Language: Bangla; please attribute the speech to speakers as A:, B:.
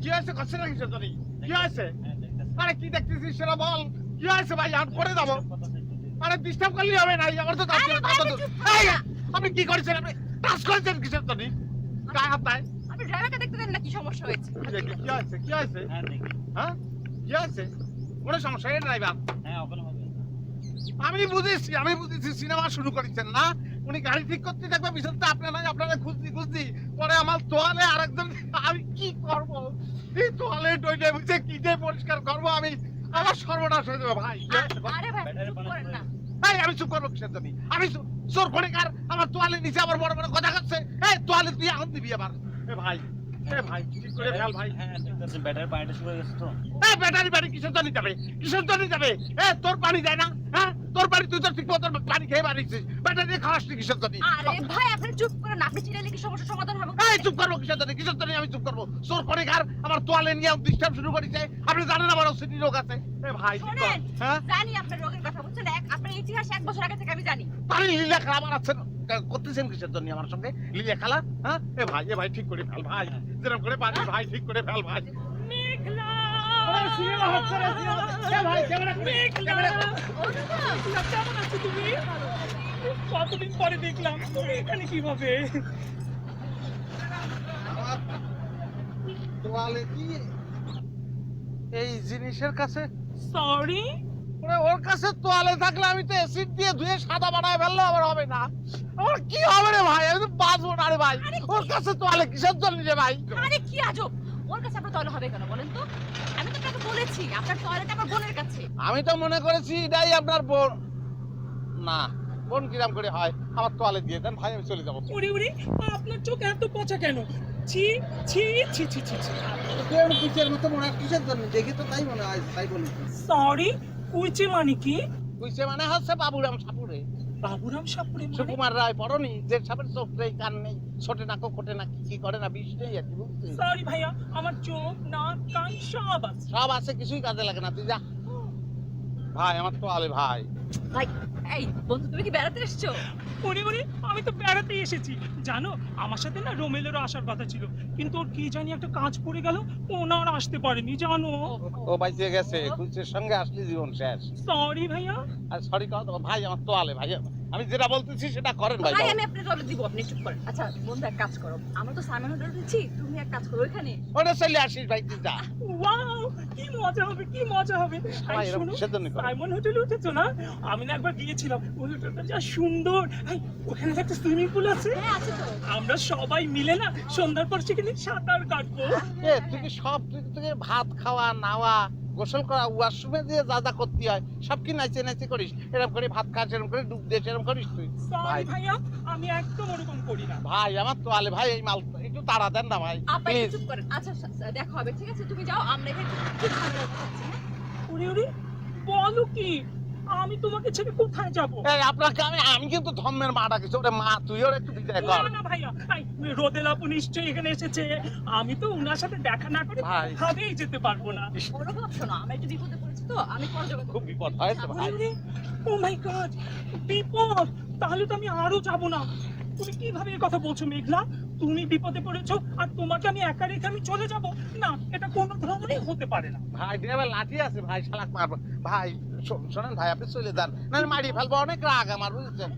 A: কি হয়েছে কষ্ট লাগিছে তোর কি হয়েছে আরে কি দেখতেছিস সেটা বল কি হয়েছে ভাই আর করে যাবো আরে ডিস্টার্ব করলে হবে না আমার তো আপনি কি করেছেন আপনি টাচ করেছেন কিসের জন্য গায়ে হাত দেয়
B: আপনি ড্রাইভারকে দেখতে দেন না কি সমস্যা হয়েছে
A: কি হয়েছে কি হয়েছে হ্যাঁ কি হয়েছে কোনো সমস্যা নেই ড্রাইভার আমি বুঝেছি সিনেমা শুরু করেছেন না উনি গাড়ি ঠিক করতে থাকবে পিছনতে আপনারা খুঁজছি পরে আমার তোয়ালে আরেকজন আমি কি করবো এই তোয়ালে ডইলে বুঝে কি দিয়ে পরিষ্কার করবো আমি আমার সর্বনাশ হয়ে যাবে ভাই
B: আরে ভাই চুপ করেন না
A: ভাই আমি চুপ করবো কিসের জন্য আমি চোর খনিকার আমার তোয়ালে নিচে আবার বড় বড় কথা করছে এই তোয়ালে তুই এখন দিবি আবার এ ভাই ঠিক করে ফেল ভাই
C: ব্যাটারি পানিটা শুকিয়ে গেছে তো
A: ব্যাটারি বাড়ি কিসের জন্য যাবে তোর পানি যায় না হ্যাঁ তোর পানি তুই তো ঠিক মতো পানি খেয়ে বাড়িছিস ব্যাটারি খাওয়াস নি কিসের জন্য
B: আরে ভাই আপনি চুপ করেন আপনি চিল্লালে কি সমস্যা সমাধান হবে
A: এই চুপ করবো কিসের জন্য আমি চুপ করবো চোর খনিকার আমার তোয়ালে নিয়ে ডিস্টার্ব শুরু করেছে আপনি জানেন আমার অসিটি রোগ আছে এ ভাই
B: হ্যাঁ জানি আপনার রোগের কথা বলছেন আপনার ইতিহাস 1 বছর আগে থেকে আমি জানি
A: পানি লীলা খেলা আমার আছে করতেছেন কিসের জন্য আমার সঙ্গে লীলা খেলা হ্যাঁ এ ভাই ঠিক করে ফেল ভাই যেরকম করে পারি ভাই ঠিক করে ফেল ভাই
B: মেঘলা
A: সিনেমা হচ্ছে রে এ ভাই ক্যামেরা
D: কেমন আছো তুমি? কতদিন পরে দেখলাম তুমি এখানে কিভাবে?
A: তোয়ালে কি এই জিনিসের কাছে
D: সরি
A: ওর কাছে তোয়ালে থাকলে আমি তো অ্যাসিড দিয়ে ধুয়ে সাদা বানায় ফেললে আবার হবে না আমার কি হবে রে ভাই আমি তো বাঁচবো না রে ভাই ওর কাছে তোয়ালে কিসের জন্য রে ভাই
B: আরে কি আজব ওর কাছে আপনার টয়লেট হবে কেন বলেন তো আমি তো আপনাকে বলেছি আপনার টয়লেট আমার বোনের কাছে
A: আমি তো মনে করেছি এটাই আপনার বোন না বোন কিরাম করে হয় আমার তোয়ালে দিয়ে দেন ভাই আমি চলে যাবো
D: উড়ি আপনার চোখ এত পচা কেন? ছি ছি ছি ছি ছি ছি
A: কিসের মতো মনে হয় কিসের জন্য দেখি তো তাই মনে হয় তাই বলি
D: সরি কুইচে মানে কি?
A: কুইছে মানে হচ্ছে বাবুরাম সাপুরে
D: বাবুরাম সাপুরে মানে?
A: সুকুমার রায় পড়নি যে সাপের চোখ নেই কান নেই ছোটে না খোটে না কি করে না বিষ নেই আর কি বুঝছিস
D: সরি ভাইয়া আমার চোখ নাক কান সব আছে।
A: সব আছে কিছুই কাজে লাগে না তুই যা ভাই আমার তোয়ালে ভাই
B: ভাই এই বন্ধু তুমি কি বেড়াতে এসেছো
D: উড়ি আমি তো বেড়াতে এসেছি জানো আমার সাথে না রোমেলেরও আসার কথা ছিল কিন্তু ওর কি জানি একটা কাজ পড়ে গেল ওনার আসতে পারেনি জানো
A: ও বাইচে গেছে কুইছের সঙ্গে আসলে জীবন শেষ
D: সরি ভাইয়া
A: আর সরি কহ ভাই আমার তোয়ালে ভাই আমি যেটা বলতেছি সেটা করেন ভাই
B: ভাই আমি আপনার টয়লেট দিব আপনি চুপ করেন আচ্ছা বন্ধু এক কাজ করো আমরা তো সাইমন হোটেল দিচ্ছি তুমি এক কাজ করো ওখানে
A: ওটা চলে আসিস ভাই তুই যা
D: ওয়াও কি মজা হবে
A: ভাই,
D: এই
A: এরকম
D: শোনো,
A: কিসের জন্য করে?
D: সাইমন হোটেলে উঠেছো না আমি না একবার গিয়েছিলাম ওই হোটেলটা যা সুন্দর এই, ওখানে তো একটা সুইমিং পুল আছে
B: হ্যাঁ আছে তো
D: আমরা সবাই মিলে না সন্ধ্যার পর সেখানে সাঁতার কাটবো
A: তুই কি সব তুই ভাত খাওয়া নাওয়া গোসল করা ওয়াশরুমে দিয়ে যা করতে হয় সব কি নাইচে করিস এরকম করে ভাত খাস এরকম করে ডুব দিয়ে এরকম করিস তুই
D: সরি
A: ভাই
D: ভাইয়া আমি একদম ওরকম করি না
A: ভাই আমার তোয়ালে ভাই এই মাল একটু তাড়া দেন না ভাই
B: আপনি
A: প্লিজ
B: চুপ করেন আচ্ছা দেখা হবে ঠিক আছে তুমি যাও আমরা এখানে কি ঝামেলা করছি
D: উড়ি বলো কি আমি তোমাকে ছেড়ে কোথায় যাবো
A: আপনাকে আমি কিন্তু ধর্মের মা ডাকিছি ওরে মা তুই ওর একটু বিদায় কর
D: না ভাইয়া রোদেল আপু নিশ্চয়ই এখানে এসেছে আমি তো উনার সাথে দেখা না করে
A: ভাই।
D: ভাবেই যেতে পারবো না
B: অনুভব শোনো আমরা একটু বিপদে পড়েছি তো আমি পরে যাবো
A: খুব বিপদ হয়েছে ভাই
D: ও মাই গড বিপদ তাহলে তো আমি আরো যাব না তুমি কিভাবে এই কথা বলছো মেঘলা তুমি বিপদে পড়েছো আর তোমাকে আমি একা রেখে আমি চলে যাব না এটা কোনো ধরনেই হতে পারে না
A: ভাই দেবে লাঠি আছে ভাই শালাক মারবো ভাই শোনেন ভাই আপনি চলে যান না মারিয়ে ফেলবো অনেক রাগ আমার বুঝেছেন